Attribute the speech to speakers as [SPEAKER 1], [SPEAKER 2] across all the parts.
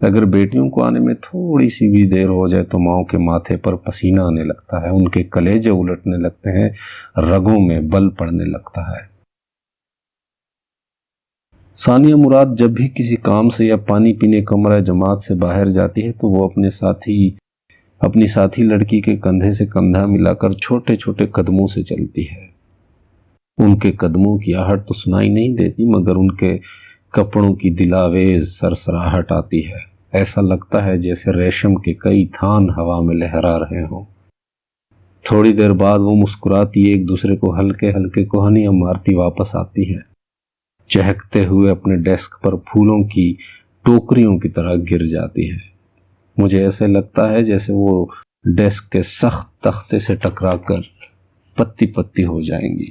[SPEAKER 1] اگر بیٹیوں کو آنے میں تھوڑی سی بھی دیر ہو جائے تو ماؤں کے ماتھے پر پسینہ آنے لگتا ہے، ان کے کلیجے الٹنے لگتے ہیں، رگوں میں بل پڑنے لگتا ہے۔ ثانیہ مراد جب بھی کسی کام سے یا پانی پینے کمرہ جماعت سے باہر جاتی ہے تو وہ اپنی ساتھی لڑکی کے کندھے سے کندھا ملا کر چھوٹے چھوٹے قدموں سے چلتی ہے۔ ان کے قدموں کی آہٹ تو سنائی نہیں دیتی، مگر ان کے کپڑوں کی دلاویز سرسراہٹ آتی ہے۔ ایسا لگتا ہے جیسے ریشم کے کئی تھان ہوا میں لہرا رہے ہوں۔ تھوڑی دیر بعد وہ مسکراتی ایک دوسرے کو ہلکے ہلکے کوہنیاں مارتی واپس آتی ہے، چہکتے ہوئے اپنے ڈیسک پر پھولوں کی ٹوکریوں کی طرح گر جاتی ہے۔ مجھے ایسے لگتا ہے جیسے وہ ڈیسک کے سخت تختے سے ٹکرا کر پتی پتی ہو جائیں گی۔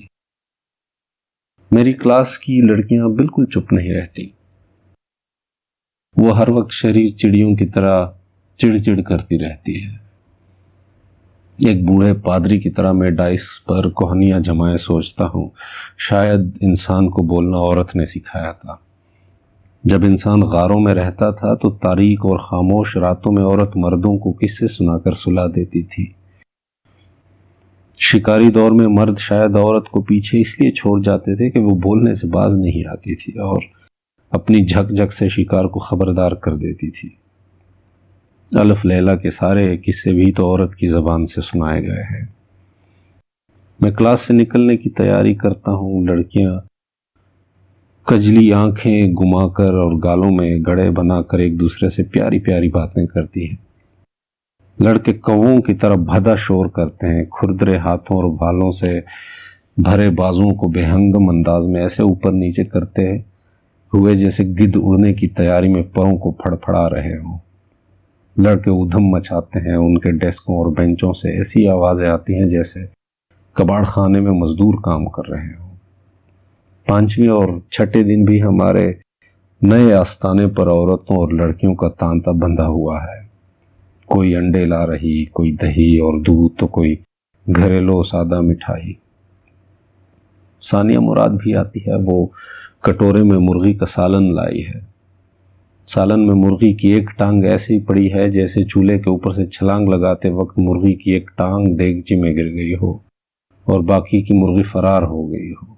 [SPEAKER 1] میری کلاس کی لڑکیاں بالکل چپ نہیں رہتی، وہ ہر وقت شریر چڑیوں کی طرح چڑ چڑ کرتی رہتی ہے۔ ایک بوڑھے پادری کی طرح میں ڈائس پر کوہنیاں جمائے سوچتا ہوں، شاید انسان کو بولنا عورت نے سکھایا تھا۔ جب انسان غاروں میں رہتا تھا تو تاریک اور خاموش راتوں میں عورت مردوں کو قصے سنا کر سلا دیتی تھی۔ شکاری دور میں مرد شاید عورت کو پیچھے اس لیے چھوڑ جاتے تھے کہ وہ بولنے سے باز نہیں آتی تھی اور اپنی جھک جھک سے شکار کو خبردار کر دیتی تھی۔ الف لیلا کے سارے قصے بھی تو عورت کی زبان سے سنائے گئے ہیں۔ میں کلاس سے نکلنے کی تیاری کرتا ہوں، لڑکیاں کجلی آنکھیں گما کر اور گالوں میں گڑے بنا کر ایک دوسرے سے پیاری پیاری باتیں کرتی ہیں۔ لڑکے کووں کی طرح بھدا شور کرتے ہیں، کھردرے ہاتھوں اور بالوں سے بھرے بازوؤں کو بے ہنگم انداز میں ایسے اوپر نیچے کرتے ہوئے جیسے گدھ اڑنے کی تیاری میں پروں کو پھڑ پھڑا رہے ہوں۔ لڑکے ادھم مچاتے ہیں، ان کے ڈیسکوں اور بینچوں سے ایسی آوازیں آتی ہیں جیسے کباڑ خانے میں مزدور کام کر رہے ہوں۔ 5ویں اور 6ٹھے دن بھی ہمارے نئے آستانے پر عورتوں اور لڑکیوں کا تانتا بندھا ہوا ہے۔ کوئی انڈے لا رہی، کوئی دہی اور دودھ، تو کوئی گھریلو سادہ مٹھائی۔ ثانیہ مراد بھی آتی ہے، وہ کٹورے میں مرغی کا سالن لائی ہے۔ سالن میں مرغی کی ایک ٹانگ ایسی پڑی ہے جیسے چولہے کے اوپر سے چھلانگ لگاتے وقت مرغی کی ایک ٹانگ دیگچی میں گر گئی ہو اور باقی کی مرغی فرار ہو گئی ہو۔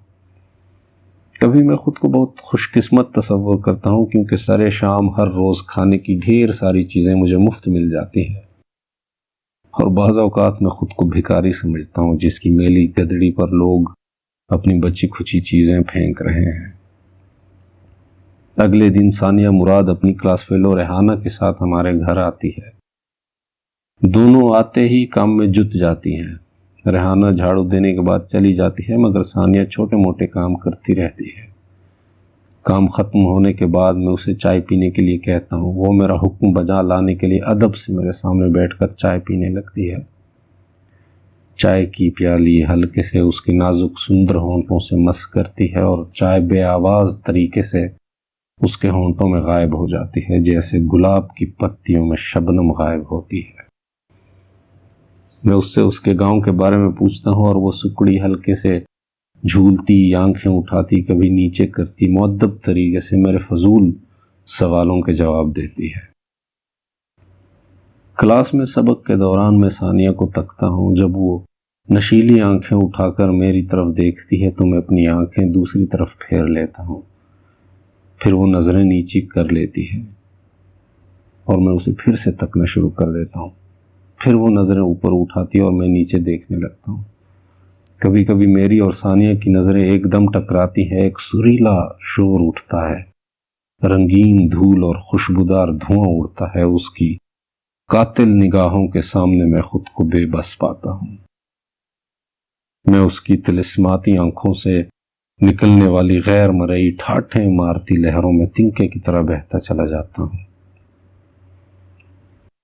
[SPEAKER 1] کبھی میں خود کو بہت خوش قسمت تصور کرتا ہوں کیونکہ سرے شام ہر روز کھانے کی ڈھیر ساری چیزیں مجھے مفت مل جاتی ہیں، اور بعض اوقات میں خود کو بھکاری سمجھتا ہوں جس کی میلی گدڑی پر لوگ اپنی بچی کھچی چیزیں پھینک رہے ہیں۔ اگلے دن ثانیہ مراد اپنی کلاس فیلو ریحانہ کے ساتھ ہمارے گھر آتی ہے۔ دونوں آتے ہی کام میں جت جاتی ہیں۔ ریحانہ جھاڑو دینے کے بعد چلی جاتی ہے مگر ثانیہ چھوٹے موٹے کام کرتی رہتی ہے۔ کام ختم ہونے کے بعد میں اسے چائے پینے کے لیے کہتا ہوں، وہ میرا حکم بجا لانے کے لیے ادب سے میرے سامنے بیٹھ کر چائے پینے لگتی ہے۔ چائے کی پیالی ہلکے سے اس کی نازک سندر ہونٹوں سے مس کرتی ہے اور چائے بے آواز طریقے سے اس کے ہونٹوں میں غائب ہو جاتی ہے جیسے گلاب کی پتیوں میں شبنم غائب ہوتی ہے۔ میں اس سے اس کے گاؤں کے بارے میں پوچھتا ہوں اور وہ سکڑی ہلکے سے جھولتی، آنکھیں اٹھاتی، کبھی نیچے کرتی، مؤدب طریقے سے میرے فضول سوالوں کے جواب دیتی ہے۔ کلاس میں سبق کے دوران میں ثانیہ کو تکتا ہوں، جب وہ نشیلی آنکھیں اٹھا کر میری طرف دیکھتی ہے تو میں اپنی آنکھیں دوسری طرف پھیر لیتا ہوں، پھر وہ نظریں نیچی کر لیتی ہے اور میں اسے پھر سے تکنا شروع کر دیتا ہوں، پھر وہ نظریں اوپر اٹھاتی اور میں نیچے دیکھنے لگتا ہوں۔ کبھی کبھی میری اور ثانیہ کی نظریں ایک دم ٹکراتی ہیں، ایک سریلا شور اٹھتا ہے، رنگین دھول اور خوشبودار دھواں اڑتا ہے، اس کی قاتل نگاہوں کے سامنے میں خود کو بے بس پاتا ہوں۔ میں اس کی طلسماتی آنکھوں سے نکلنے والی غیر مرئی ٹھاٹھیں مارتی لہروں میں تنکے کی طرح بہتا چلا جاتا ہوں۔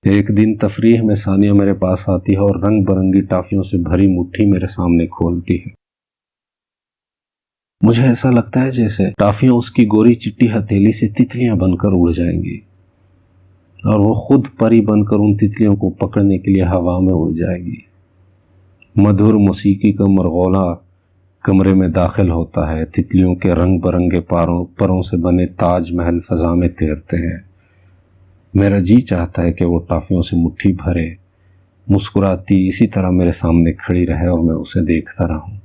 [SPEAKER 1] ایک دن تفریح میں ثانیہ میرے پاس آتی ہے اور رنگ برنگی ٹافیوں سے بھری مٹھی میرے سامنے کھولتی ہے۔ مجھے ایسا لگتا ہے جیسے ٹافیاں اس کی گوری چٹی ہتھیلی سے تتلیاں بن کر اڑ جائیں گی اور وہ خود پری بن کر ان تتلیوں کو پکڑنے کے لیے ہوا میں اڑ جائے گی۔ مدھر موسیقی کا مرغولا کمرے میں داخل ہوتا ہے، تتلیوں کے رنگ برنگے پروں سے بنے تاج محل فضا میں تیرتے ہیں۔ میرا جی چاہتا ہے کہ وہ ٹافیوں سے مٹھی بھرے، مسکراتی اسی طرح میرے سامنے کھڑی رہے اور میں اسے دیکھتا رہوں،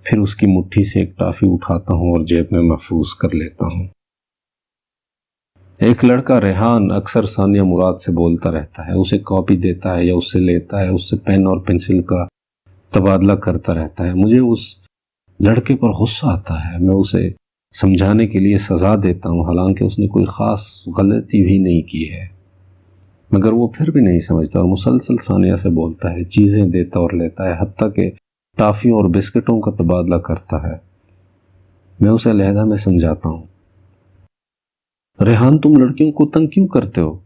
[SPEAKER 1] پھر اس کی مٹھی سے ایک ٹافی اٹھاتا ہوں اور جیب میں محفوظ کر لیتا ہوں۔ ایک لڑکا ریحان اکثر ثانیہ مراد سے بولتا رہتا ہے، اسے کاپی دیتا ہے یا اس سے لیتا ہے، اس سے پین اور پنسل کا تبادلہ کرتا رہتا ہے۔ مجھے اس لڑکے پر غصہ آتا ہے، میں اسے سمجھانے کے لیے سزا دیتا ہوں، حالانکہ اس نے کوئی خاص غلطی بھی نہیں کی ہے، مگر وہ پھر بھی نہیں سمجھتا اور مسلسل ثانیہ سے بولتا ہے، چیزیں دیتا اور لیتا ہے، حتیٰ کہ ٹافیوں اور بسکٹوں کا تبادلہ کرتا ہے۔ میں اسے علیحدہ میں سمجھاتا ہوں، ریحان تم لڑکیوں کو تنگ کیوں کرتے ہو؟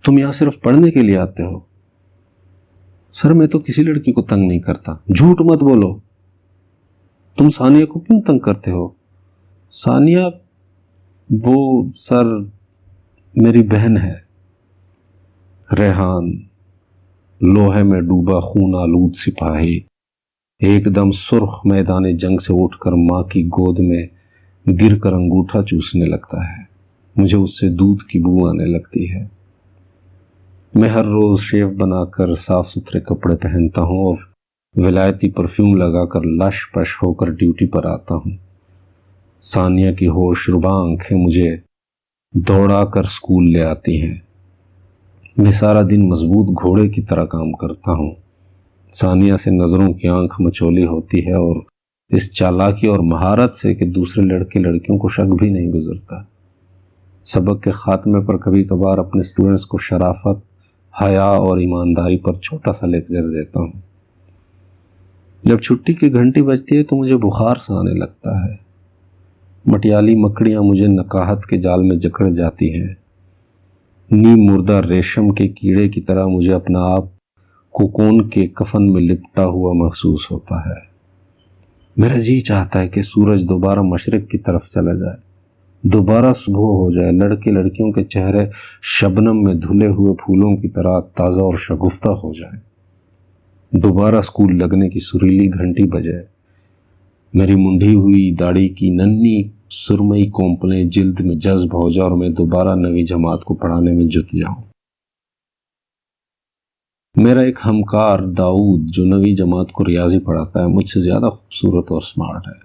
[SPEAKER 1] تم یہاں صرف پڑھنے کے لیے آتے ہو۔ سر میں تو کسی لڑکی کو تنگ نہیں کرتا۔ جھوٹ مت بولو، تم ثانیہ کو کیوں تنگ کرتے ہو؟ ثانیہ وہ سر میری بہن ہے۔ ریحان لوہے میں ڈوبا خون آلود سپاہی ایک دم سرخ میدان جنگ سے اٹھ کر ماں کی گود میں گر کر انگوٹھا چوسنے لگتا ہے۔ مجھے اس سے دودھ کی بو آنے لگتی ہے۔ میں ہر روز شیو بنا کر صاف ستھرے کپڑے پہنتا ہوں اور ولایتی پرفیوم لگا کر لش پش ہو کر ڈیوٹی پر آتا ہوں۔ ثانیہ کی ہوش ربا آنکھیں مجھے دوڑا کر اسکول لے آتی ہیں۔ میں سارا دن مضبوط گھوڑے کی طرح کام کرتا ہوں۔ ثانیہ سے نظروں کی آنکھ مچولی ہوتی ہے اور اس چالاکی اور مہارت سے کہ دوسرے لڑکے لڑکیوں کو شک بھی نہیں گزرتا۔ سبق کے خاتمے پر کبھی کبھار اپنے اسٹوڈنٹس کو شرافت، حیا اور ایمانداری پر چھوٹا سا لیکچر دیتا ہوں۔ جب چھٹی کی گھنٹی بجتی ہے تو مجھے بخار سا آنے لگتا ہے۔ مٹیالی مکڑیاں مجھے نکاحت کے جال میں جکڑ جاتی ہیں۔ نیم مردہ ریشم کے کیڑے کی طرح مجھے اپنا آپ کوکون کے کفن میں لپٹا ہوا محسوس ہوتا ہے۔ میرا جی چاہتا ہے کہ سورج دوبارہ مشرق کی طرف چلا جائے، دوبارہ صبح ہو جائے، لڑکے لڑکیوں کے چہرے شبنم میں دھلے ہوئے پھولوں کی طرح تازہ اور شگفتہ ہو جائیں، دوبارہ اسکول لگنے کی سریلی گھنٹی بجے، میری منڈھی ہوئی داڑھی کی ننھی سرمئی کونپلیں جلد میں جذب ہو جائے اور میں دوبارہ نویں جماعت کو پڑھانے میں جت جاؤں۔ میرا ایک ہمکار داؤد جو نویں جماعت کو ریاضی پڑھاتا ہے مجھ سے زیادہ خوبصورت اور سمارٹ ہے۔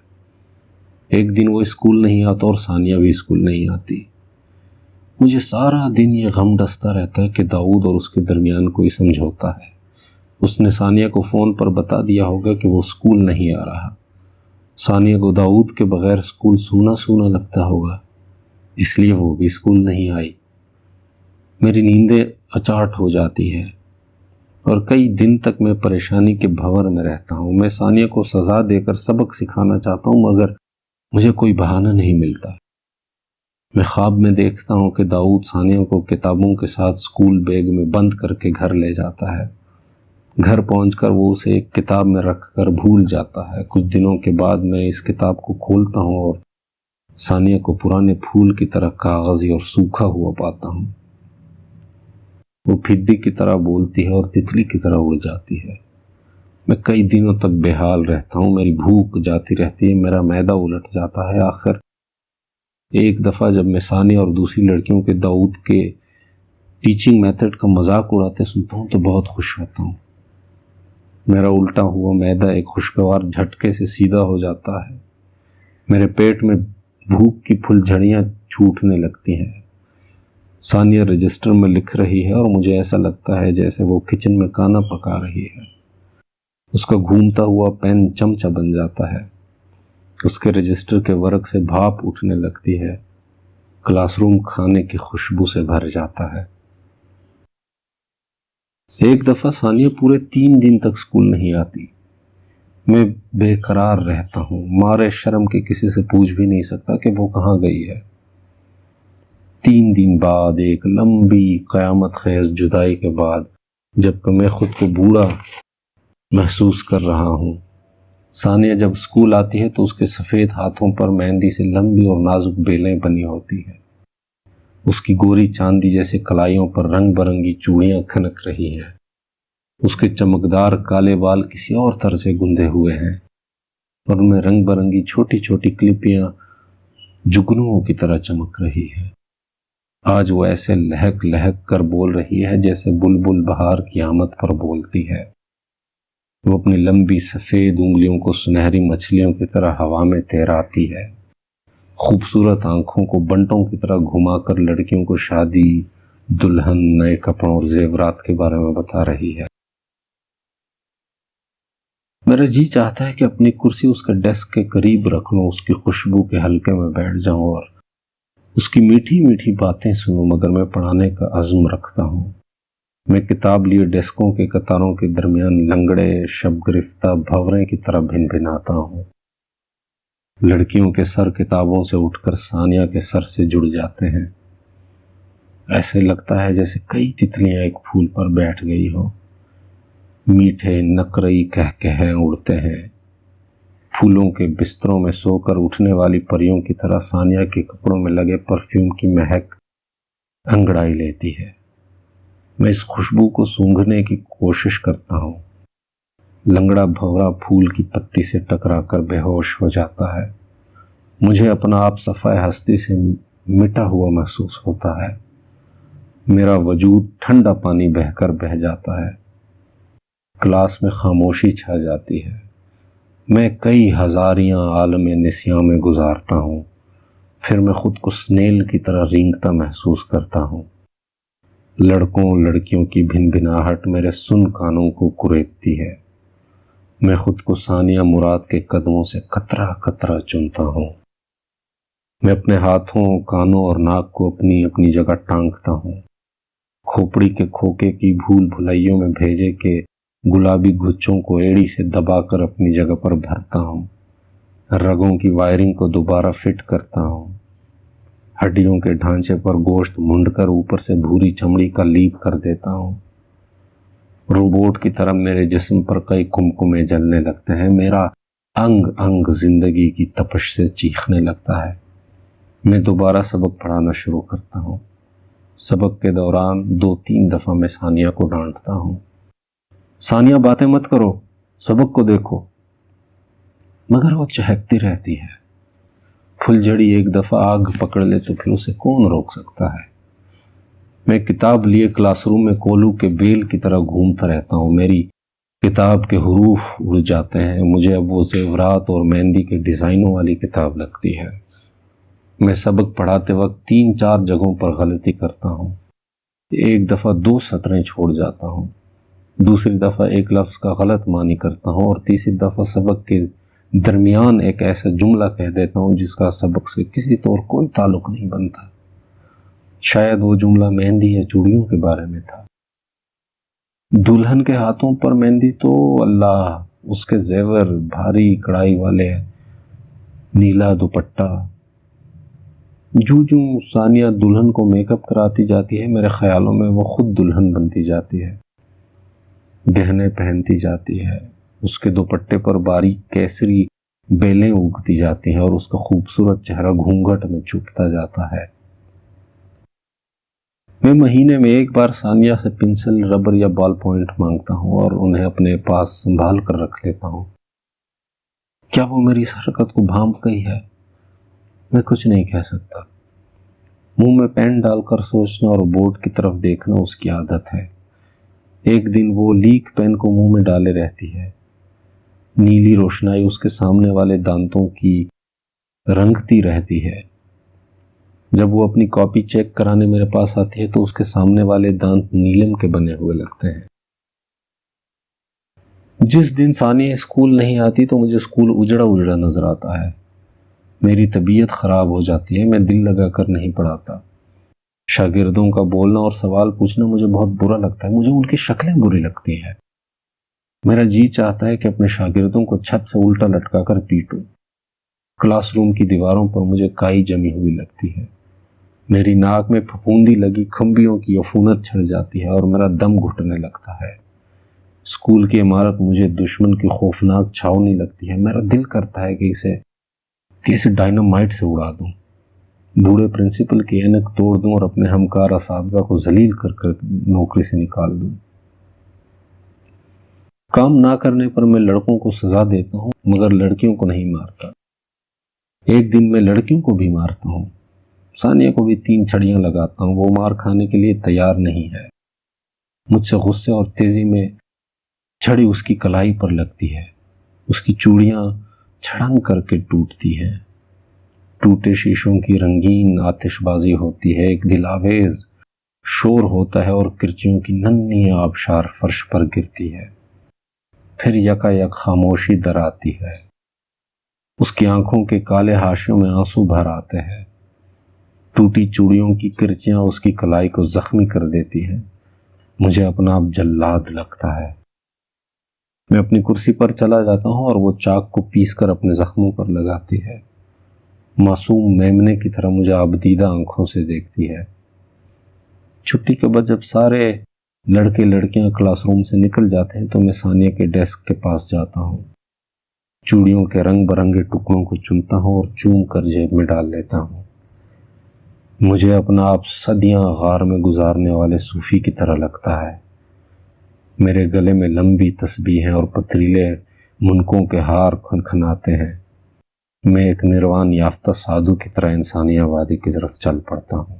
[SPEAKER 1] ایک دن وہ اسکول نہیں آتا اور ثانیہ بھی اسکول نہیں آتی۔ مجھے سارا دن یہ غم ڈستا رہتا ہے کہ داؤد اور اس کے درمیان کوئی سمجھوتا ہے۔ اس نے ثانیہ کو فون پر بتا دیا ہوگا کہ وہ اسکول نہیں آ رہا۔ ثانیہ کو داؤد کے بغیر اسکول سونا سونا لگتا ہوگا، اس لیے وہ بھی اسکول نہیں آئی۔ میری نیندیں اچاٹ ہو جاتی ہیں اور کئی دن تک میں پریشانی کے بھنور میں رہتا ہوں۔ میں ثانیہ کو سزا دے کر سبق سکھانا چاہتا ہوں مگر مجھے کوئی بہانہ نہیں ملتا۔ میں خواب میں دیکھتا ہوں کہ داؤد ثانیہ کو کتابوں کے ساتھ اسکول بیگ میں بند کر کے گھر لے جاتا ہے۔ گھر پہنچ کر وہ اسے ایک کتاب میں رکھ کر بھول جاتا ہے۔ کچھ دنوں کے بعد میں اس کتاب کو کھولتا ہوں اور ثانیہ کو پرانے پھول کی طرح کاغذی اور سوکھا ہوا پاتا ہوں۔ وہ پھدی کی طرح بولتی ہے اور تتلی کی طرح اڑ جاتی ہے۔ میں کئی دنوں تک بے حال رہتا ہوں، میری بھوک جاتی رہتی ہے، میرا معدہ الٹ جاتا ہے۔ آخر ایک دفعہ جب میں ثانیہ اور دوسری لڑکیوں کے داؤد کے ٹیچنگ میتھڈ کا مذاق اڑاتے سنتا ہوں تو بہت خوش ہوتا ہوں۔ میرا الٹا ہوا معدہ ایک خوشگوار جھٹکے سے سیدھا ہو جاتا ہے۔ میرے پیٹ میں بھوک کی پھل جھڑیاں چھوٹنے لگتی ہیں۔ ثانیہ رجسٹر میں لکھ رہی ہے اور مجھے ایسا لگتا ہے جیسے وہ کچن میں کھانا پکا رہی ہے۔ اس کا گھومتا ہوا پین چمچہ بن جاتا ہے۔ اس کے رجسٹر کے ورق سے بھاپ اٹھنے لگتی ہے۔ کلاس روم کھانے کی خوشبو سے بھر جاتا ہے۔ ایک دفعہ ثانیہ پورے 3 دن تک اسکول نہیں آتی۔ میں بے قرار رہتا ہوں، مارے شرم کے کسی سے پوچھ بھی نہیں سکتا کہ وہ کہاں گئی ہے۔ 3 دن بعد ایک لمبی قیامت خیز جدائی کے بعد جب کہ میں خود کو بوڑھا محسوس کر رہا ہوں، ثانیہ جب اسکول آتی ہے تو اس کے سفید ہاتھوں پر مہندی سے لمبی اور نازک بیلیں بنی ہوتی ہیں۔ اس کی گوری چاندی جیسے کلائیوں پر رنگ برنگی چوڑیاں کھنک رہی ہیں۔ اس کے چمکدار کالے بال کسی اور طرح سے گندھے ہوئے ہیں اور ان میں رنگ برنگی چھوٹی چھوٹی کلپیاں جگنوں کی طرح چمک رہی ہیں۔ آج وہ ایسے لہک لہک کر بول رہی ہے جیسے بلبل بہار کی آمد پر بولتی ہے۔ وہ اپنی لمبی سفید انگلیوں کو سنہری مچھلیوں کی طرح ہوا میں تیراتی ہے، خوبصورت آنکھوں کو بنٹوں کی طرح گھما کر لڑکیوں کو شادی، دلہن، نئے کپڑوں اور زیورات کے بارے میں بتا رہی ہے۔ میرا جی چاہتا ہے کہ اپنی کرسی اس کے ڈیسک کے قریب رکھ لوں، اس کی خوشبو کے حلقے میں بیٹھ جاؤں اور اس کی میٹھی میٹھی باتیں سنوں، مگر میں پڑھانے کا عزم رکھتا ہوں۔ میں کتاب لیے ڈیسکوں کے قطاروں کے درمیان لنگڑے شب گرفتہ بھنورے کی طرح بھن بھناتا ہوں۔ لڑکیوں کے سر کتابوں سے اٹھ کر ثانیہ کے سر سے جڑ جاتے ہیں۔ ایسے لگتا ہے جیسے کئی تتلیاں ایک پھول پر بیٹھ گئی ہو۔ میٹھے نقرئی کہکہے اڑتے ہیں۔ پھولوں کے بستروں میں سو کر اٹھنے والی پریوں کی طرح ثانیہ کے کپڑوں میں لگے پرفیوم کی مہک انگڑائی لیتی ہے۔ میں اس خوشبو کو سونگھنے کی کوشش کرتا ہوں۔ لنگڑا بھنورا پھول کی پتی سے ٹکرا کر بے ہوش ہو جاتا ہے۔ مجھے اپنا آپ صفحہ ہستی سے مٹا ہوا محسوس ہوتا ہے۔ میرا وجود ٹھنڈا پانی بہہ کر بہہ جاتا ہے۔ کلاس میں خاموشی چھا جاتی ہے۔ میں کئی ہزاریاں عالم نسیاں میں گزارتا ہوں، پھر میں خود کو سنیل کی طرح رینگتا محسوس کرتا ہوں۔ لڑکوں لڑکیوں کی بھن بھناہٹ میرے سن کانوں کو کریدتی ہے۔ میں خود کو ثانیہ مراد کے قدموں سے قطرہ قطرہ چنتا ہوں۔ میں اپنے ہاتھوں، کانوں اور ناک کو اپنی اپنی جگہ ٹانکتا ہوں۔ کھوپڑی کے کھوکے کی بھول بھلائیوں میں بھیجے کے گلابی گچھوں کو ایڑی سے دبا کر اپنی جگہ پر بھرتا ہوں۔ رگوں کی وائرنگ کو دوبارہ فٹ کرتا ہوں۔ ہڈیوں کے ڈھانچے پر گوشت مونڈ کر اوپر سے بھوری چمڑی کا لیپ کر دیتا ہوں۔ روبوٹ کی طرح میرے جسم پر کئی کمکمے جلنے لگتے ہیں۔ میرا انگ انگ زندگی کی تپش سے چیخنے لگتا ہے۔ میں دوبارہ سبق پڑھانا شروع کرتا ہوں۔ سبق کے دوران 2-3 دفعہ میں ثانیہ کو ڈانٹتا ہوں۔ ثانیہ باتیں مت کرو، سبق کو دیکھو، مگر وہ چہکتی رہتی ہے۔ پھلجھڑی ایک دفعہ آگ پکڑ لے تو پھر اسے کون روک سکتا ہے؟ میں کتاب لیے کلاس روم میں کولو کے بیل کی طرح گھومتا رہتا ہوں۔ میری کتاب کے حروف اڑ جاتے ہیں۔ مجھے اب وہ زیورات اور مہندی کے ڈیزائنوں والی کتاب لگتی ہے۔ میں سبق پڑھاتے وقت 3-4 جگہوں پر غلطی کرتا ہوں۔ ایک دفعہ 2 سطریں چھوڑ جاتا ہوں، دوسری دفعہ ایک لفظ کا غلط معنی کرتا ہوں، اور تیسری دفعہ سبق کے درمیان ایک ایسا جملہ کہہ دیتا ہوں جس کا سبق سے کسی طور کوئی تعلق نہیں بنتا۔ شاید وہ جملہ مہندی یا چوڑیوں کے بارے میں تھا۔ دلہن کے ہاتھوں پر مہندی تو اللہ، اس کے زیور بھاری کڑائی والے، نیلا دوپٹہ۔ جو ثانیہ دلہن کو میک اپ کراتی جاتی ہے، میرے خیالوں میں وہ خود دلہن بنتی جاتی ہے، گہنے پہنتی جاتی ہے، اس کے دوپٹے پر باریک کیسری بیلیں اگتی جاتی ہیں اور اس کا خوبصورت چہرہ گھونگھٹ میں چھپتا جاتا ہے۔ میں مہینے میں ایک بار ثانیہ سے پنسل، ربر یا بال پوائنٹ مانگتا ہوں اور انہیں اپنے پاس سنبھال کر رکھ لیتا ہوں۔ کیا وہ میری اس حرکت کو بھانپ گئی ہے؟ میں کچھ نہیں کہہ سکتا۔ منہ میں پین ڈال کر سوچنا اور بورڈ کی طرف دیکھنا اس کی عادت ہے۔ ایک دن وہ لیک پین کو منہ میں ڈالے رہتی ہے۔ نیلی روشنائی اس کے سامنے والے دانتوں کی رنگتی رہتی ہے۔ جب وہ اپنی کاپی چیک کرانے میرے پاس آتی ہے تو اس کے سامنے والے دانت نیلم کے بنے ہوئے لگتے ہیں۔ جس دن ثانیہ اسکول نہیں آتی تو مجھے اسکول اجڑا اجڑا نظر آتا ہے۔ میری طبیعت خراب ہو جاتی ہے، میں دل لگا کر نہیں پڑھاتا۔ شاگردوں کا بولنا اور سوال پوچھنا مجھے بہت برا لگتا ہے، مجھے ان کی شکلیں بری لگتی ہیں۔ میرا جی چاہتا ہے کہ اپنے شاگردوں کو چھت سے الٹا لٹکا کر پیٹوں۔ کلاس روم کی دیواروں پر مجھے کائی جمی ہوئی لگتی ہے۔ میری ناک میں پھپھوندی لگی کھمبیوں کی عفونت چھڑ جاتی ہے اور میرا دم گھٹنے لگتا ہے۔ اسکول کی عمارت مجھے دشمن کی خوفناک چھاؤنی لگتی ہے۔ میرا دل کرتا ہے کہ اسے ڈائنامائٹ سے اڑا دوں، بوڑھے پرنسپل کی اینک توڑ دوں اور اپنے ہمکار اساتذہ کو ذلیل کر کر نوکری سے نکال دوں۔ کام نہ کرنے پر میں لڑکوں کو سزا دیتا ہوں مگر لڑکیوں کو نہیں مارتا۔ ایک دن میں لڑکیوں کو بھی مارتا ہوں۔ ثانیہ کو بھی 3 چھڑیاں لگاتا ہوں، وہ مار کھانے کے لیے تیار نہیں ہے۔ مجھ سے غصے اور تیزی میں چھڑی اس کی کلائی پر لگتی ہے، اس کی چوڑیاں چھڑنگ کر کے ٹوٹتی ہیں، ٹوٹے شیشوں کی رنگین آتش بازی ہوتی ہے، ایک دلاویز شور ہوتا ہے اور کرچیوں کی ننھی آبشار فرش پر گرتی ہے۔ پھر یکا یک خاموشی در آتی ہے، اس کی آنکھوں کے کالے حاشیوں میں آنسو بھر آتے ہیں، ٹوٹی چوڑیوں کی کرچیاں اس کی کلائی کو زخمی کر دیتی ہیں۔ مجھے اپنا آپ جلاد لگتا ہے۔ میں اپنی کرسی پر چلا جاتا ہوں اور وہ چاک کو پیس کر اپنے زخموں پر لگاتی ہے، معصوم میمنے کی طرح مجھے آبدیدہ آنکھوں سے دیکھتی ہے۔ چھٹی کے بعد جب سارے لڑکے لڑکیاں کلاس روم سے نکل جاتے ہیں تو میں ثانیہ کے ڈیسک کے پاس جاتا ہوں، چوڑیوں کے رنگ برنگے ٹکڑوں کو چنتا ہوں اور چوم کر جیب میں ڈال لیتا ہوں۔ مجھے اپنا آپ صدیاں غار میں گزارنے والے صوفی کی طرح لگتا ہے۔ میرے گلے میں لمبی تسبیح ہیں اور پتریلے منکوں کے ہار کھنکھناتے ہیں۔ میں ایک نروان یافتہ سادھو کی طرح انسانی آبادی کی طرف چل پڑتا ہوں۔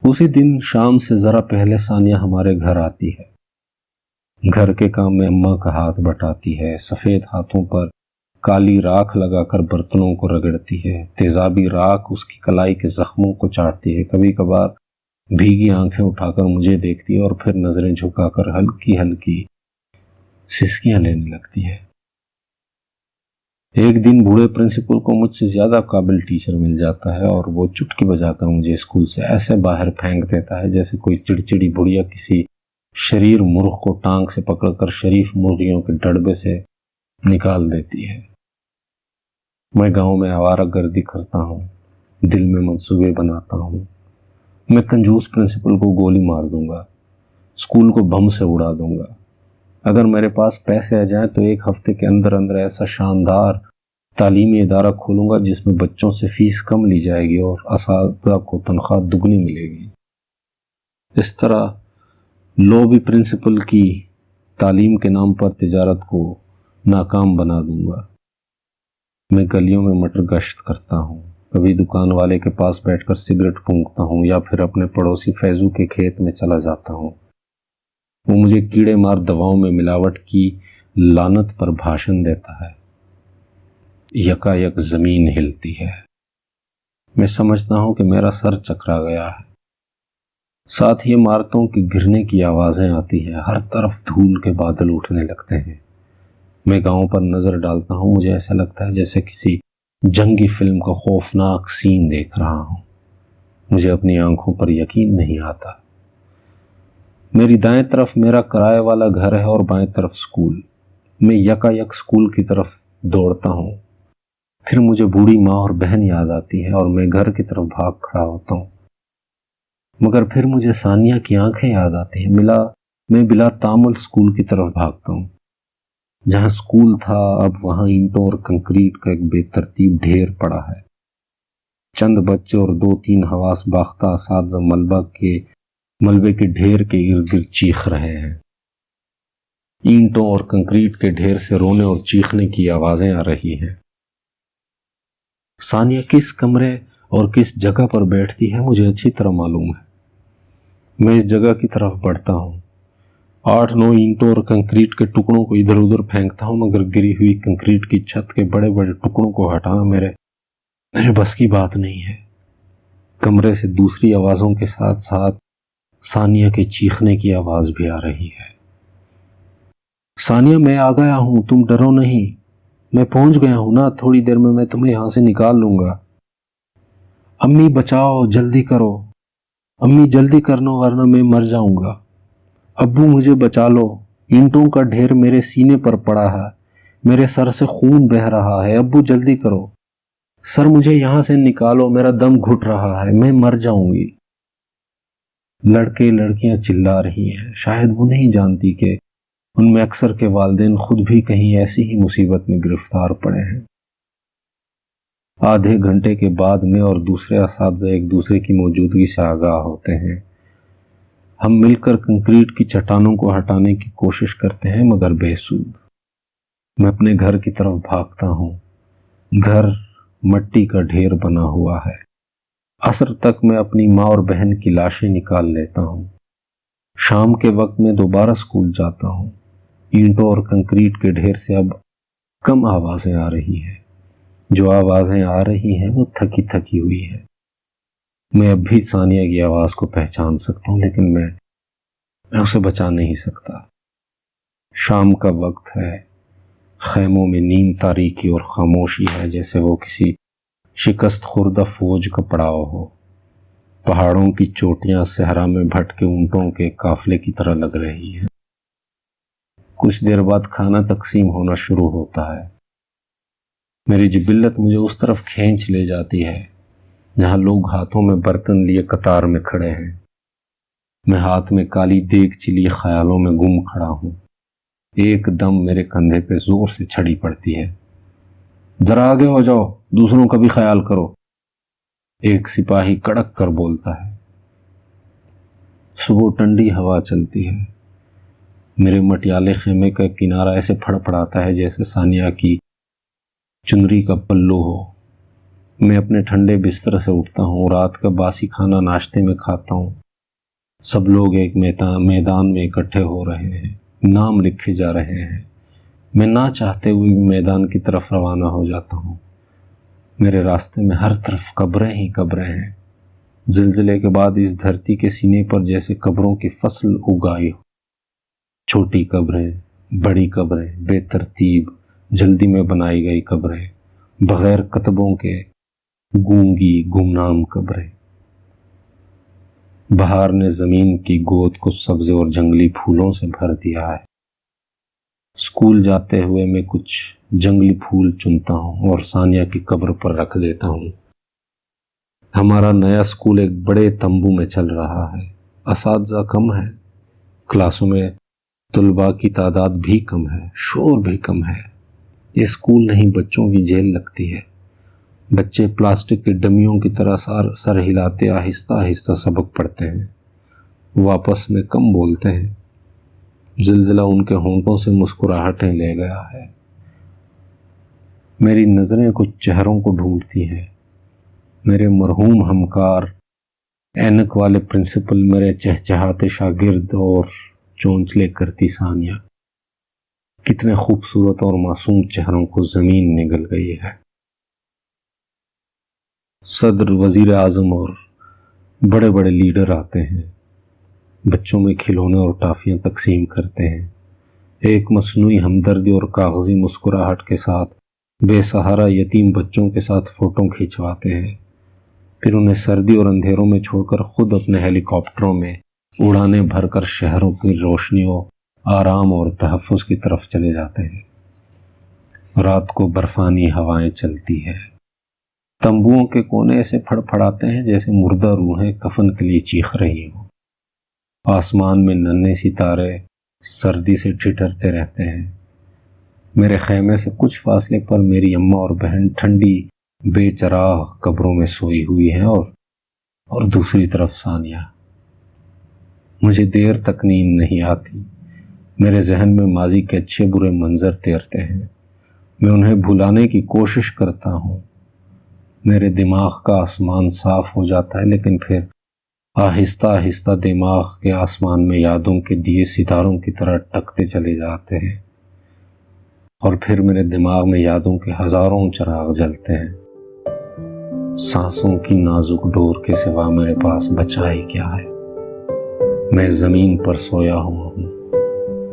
[SPEAKER 1] اسی دن شام سے ذرا پہلے ثانیہ ہمارے گھر آتی ہے۔ گھر کے کام میں اماں کا ہاتھ بٹاتی ہے، سفید ہاتھوں پر کالی راکھ لگا کر برتنوں کو رگڑتی ہے، تیزابی راکھ اس کی کلائی کے زخموں کو چاٹتی ہے، کبھی کبھار بھیگی آنکھیں اٹھا کر مجھے دیکھتی ہے اور پھر نظریں جھکا کر ہلکی ہلکی سسکیاں لینے لگتی ہے۔ ایک دن بوڑھے پرنسپل کو مجھ سے زیادہ قابل ٹیچر مل جاتا ہے اور وہ چٹکی بجا کر مجھے اسکول سے ایسے باہر پھینک دیتا ہے جیسے کوئی چڑچڑی بڑھیا کسی شریر مرغ کو ٹانگ سے پکڑ کر شریف مرغیوں کے ڈڑبے سے نکال دیتی ہے۔ میں گاؤں میں آوارہ گردی کرتا ہوں، دل میں منصوبے بناتا ہوں۔ میں کنجوس پرنسپل کو گولی مار دوں گا، اسکول کو بم سے اڑا دوں گا۔ اگر میرے پاس پیسے آ جائیں تو 1 ہفتے کے اندر اندر ایسا شاندار تعلیمی ادارہ کھولوں گا جس میں بچوں سے فیس کم لی جائے گی اور اساتذہ کو تنخواہ دگنی ملے گی۔ اس طرح لوبی پرنسپل کی تعلیم کے نام پر تجارت کو ناکام بنا دوں گا۔ میں گلیوں میں مٹر گشت کرتا ہوں، کبھی دکان والے کے پاس بیٹھ کر سگریٹ پھونکتا ہوں یا پھر اپنے پڑوسی فیضو کے کھیت میں چلا جاتا ہوں۔ وہ مجھے کیڑے مار دواؤں میں ملاوٹ کی لعنت پر بھاشن دیتا ہے۔ یکا یک زمین ہلتی ہے، میں سمجھتا ہوں کہ میرا سر چکرا گیا ہے۔ ساتھ ہی عمارتوں کے گرنے کی آوازیں آتی ہیں، ہر طرف دھول کے بادل اٹھنے لگتے ہیں۔ میں گاؤں پر نظر ڈالتا ہوں، مجھے ایسا لگتا ہے جیسے کسی جنگی فلم کا خوفناک سین دیکھ رہا ہوں۔ مجھے اپنی آنکھوں پر یقین نہیں آتا۔ میری دائیں طرف میرا کرائے والا گھر ہے اور بائیں طرف اسکول۔ میں یکا یک اسکول کی طرف دوڑتا ہوں، پھر مجھے بوڑھی ماں اور بہن یاد آتی ہے اور میں گھر کی طرف بھاگ کھڑا ہوتا ہوں، مگر پھر مجھے ثانیہ کی آنکھیں یاد آتی ہیں۔ میں بلا تامل اسکول کی طرف بھاگتا ہوں۔ جہاں اسکول تھا اب وہاں اینٹوں اور کنکریٹ کا ایک بے ترتیب ڈھیر پڑا ہے۔ چند بچے اور 2-3 حواس باختہ اساتذہ ملبے کے ڈھیر کے ارد گرد چیخ رہے ہیں۔ اینٹوں اور کنکریٹ کے ڈھیر سے رونے اور چیخنے کی آوازیں آ رہی ہیں۔ ثانیہ کس کمرے اور کس جگہ پر بیٹھتی ہے مجھے اچھی طرح معلوم ہے۔ میں اس جگہ کی طرف بڑھتا ہوں، 8-9 اینٹوں اور کنکریٹ کے ٹکڑوں کو ادھر ادھر پھینکتا ہوں، مگر گری ہوئی کنکریٹ کی چھت کے بڑے بڑے ٹکڑوں کو ہٹانا میرے بس کی بات نہیں ہے۔ کمرے سے دوسری آوازوں کے ساتھ ساتھ ثانیہ کے چیخنے کی آواز بھی آ رہی ہے۔ ثانیہ میں آ گیا ہوں، تم ڈرو نہیں، میں پہنچ گیا ہوں نا، تھوڑی دیر میں تمہیں یہاں سے نکال لوں گا۔ امی بچاؤ، جلدی کرو، امی جلدی کرنو ورنہ میں مر جاؤں گا۔ ابو مجھے بچا لو، اینٹوں کا ڈھیر میرے سینے پر پڑا ہے، میرے سر سے خون بہہ رہا ہے، ابو جلدی کرو، سر مجھے یہاں سے نکالو، میرا دم گھٹ رہا ہے، میں مر جاؤں گی۔ لڑکے لڑکیاں چلا رہی ہیں، شاید وہ نہیں جانتی کہ ان میں اکثر کے والدین خود بھی کہیں ایسی ہی مصیبت میں گرفتار پڑے ہیں۔ آدھے گھنٹے کے بعد میں اور دوسرے اساتذہ ایک دوسرے کی موجودگی سے آگاہ ہوتے ہیں۔ ہم مل کر کنکریٹ کی چٹانوں کو ہٹانے کی کوشش کرتے ہیں مگر بے سود۔ میں اپنے گھر کی طرف بھاگتا ہوں۔ گھر مٹی کا ڈھیر بنا ہوا ہے۔ عصر تک میں اپنی ماں اور بہن کی لاشیں نکال لیتا ہوں۔ شام کے وقت میں دوبارہ اسکول جاتا ہوں۔ اینٹوں اور کنکریٹ کے ڈھیر سے اب کم آوازیں آ رہی ہیں۔ جو آوازیں آ رہی ہیں وہ تھکی تھکی ہوئی ہے۔ میں اب بھی ثانیہ کی آواز کو پہچان سکتا ہوں، لیکن میں اسے بچا نہیں سکتا۔ شام کا وقت ہے۔ خیموں میں نیم تاریکی اور خاموشی ہے، جیسے وہ کسی شکست خوردہ فوج کا پڑاؤ ہو۔ پہاڑوں کی چوٹیاں صحرا میں بھٹکے اونٹوں کے قافلے کی طرح لگ رہی ہیں۔ کچھ دیر بعد کھانا تقسیم ہونا شروع ہوتا ہے۔ میری جبلت مجھے اس طرف کھینچ لے جاتی ہے جہاں لوگ ہاتھوں میں برتن لیے قطار میں کھڑے ہیں۔ میں ہاتھ میں کالی دیگچی لیے خیالوں میں گم کھڑا ہوں۔ ایک دم میرے کندھے پہ زور سے چھڑی پڑتی ہے۔ ذرا آگے ہو جاؤ، دوسروں کا بھی خیال کرو، ایک سپاہی کڑک کر بولتا ہے۔ صبح ٹھنڈی ہوا چلتی ہے۔ میرے مٹیالے خیمے کا کنارہ ایسے پھڑ پڑاتا ہے جیسے ثانیہ کی چنری کا پلو ہو۔ میں اپنے ٹھنڈے بستر سے اٹھتا ہوں، رات کا باسی کھانا ناشتے میں کھاتا ہوں۔ سب لوگ ایک میدان میں اکٹھے ہو رہے ہیں، نام لکھے جا رہے ہیں۔ میں نہ چاہتے ہوئے بھی میدان کی طرف روانہ ہو جاتا ہوں۔ میرے راستے میں ہر طرف قبریں ہی قبریں ہیں۔ زلزلے کے بعد اس دھرتی کے سینے پر جیسے قبروں کی فصل اگائی ہو۔ چھوٹی قبریں، بڑی قبریں، بے ترتیب جلدی میں بنائی گئی قبریں، بغیر کتبوں کے گونگی گمنام قبریں۔ بہار نے زمین کی گود کو سبزے اور جنگلی پھولوں سے بھر دیا ہے۔ اسکول جاتے ہوئے میں کچھ جنگلی پھول چنتا ہوں اور ثانیہ کی قبر پر رکھ دیتا ہوں۔ ہمارا نیا اسکول ایک بڑے تمبو میں چل رہا ہے۔ اساتذہ کم ہے، کلاسوں میں طلباء کی تعداد بھی کم ہے، شور بھی کم ہے۔ یہ اسکول نہیں، بچوں کی جیل لگتی ہے۔ بچے پلاسٹک کے ڈمیوں کی طرح سر ہلاتے آہستہ آہستہ سبق پڑھتے ہیں۔ وہ آپس میں کم بولتے ہیں۔ زلزلہ ان کے ہونٹوں سے مسکراہٹیں لے گیا ہے۔ میری نظریں کچھ چہروں کو ڈھونڈتی ہیں۔ میرے مرحوم ہمکار، اینک والے پرنسپل، میرے چہچہاتے شاگرد اور چونچلے کرتی ثانیہ۔ کتنے خوبصورت اور معصوم چہروں کو زمین نگل گئی ہے۔ صدر، وزیر اعظم اور بڑے بڑے لیڈر آتے ہیں، بچوں میں کھلونے اور ٹافیاں تقسیم کرتے ہیں، ایک مصنوعی ہمدردی اور کاغذی مسکراہٹ کے ساتھ بے سہارا یتیم بچوں کے ساتھ فوٹو کھنچواتے ہیں، پھر انہیں سردی اور اندھیروں میں چھوڑ کر خود اپنے ہیلی کاپٹروں میں اڑانے بھر کر شہروں کی روشنیوں، آرام اور تحفظ کی طرف چلے جاتے ہیں۔ رات کو برفانی ہوائیں چلتی ہے، تمبوؤں کے کونے ایسے پھڑ پھڑاتے ہیں جیسے مردہ روحیں کفن کے لیے چیخ رہی ہوں۔ آسمان میں ننھے ستارے سردی سے ٹھٹھرتے رہتے ہیں۔ میرے خیمے سے کچھ فاصلے پر میری اماں اور بہن ٹھنڈی بے چراغ قبروں میں سوئی ہوئی ہیں، اور دوسری طرف ثانیہ۔ مجھے دیر تک نیند نہیں آتی۔ میرے ذہن میں ماضی کے اچھے برے منظر تیرتے ہیں۔ میں انہیں بھلانے کی کوشش کرتا ہوں۔ میرے دماغ کا آسمان صاف ہو جاتا ہے، لیکن پھر آہستہ آہستہ دماغ کے آسمان میں یادوں کے دیے ستاروں کی طرح ٹکتے چلے جاتے ہیں، اور پھر میرے دماغ میں یادوں کے ہزاروں چراغ جلتے ہیں۔ سانسوں کی نازک ڈور کے سوا میرے پاس بچا ہی کیا ہے؟ میں زمین پر سویا ہوا ہوں۔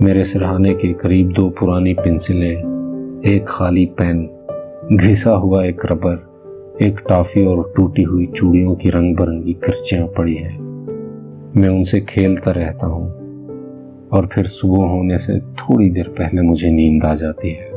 [SPEAKER 1] میرے سرہانے کے قریب 2 پرانی پنسلیں، ایک خالی پین، گھسا ہوا ایک ربر، ایک ٹافی اور ٹوٹی ہوئی چوڑیوں کی رنگ برنگی کرچیاں پڑی ہیں۔ میں ان سے کھیلتا رہتا ہوں، اور پھر صبح ہونے سے تھوڑی دیر پہلے مجھے نیند آ جاتی ہے۔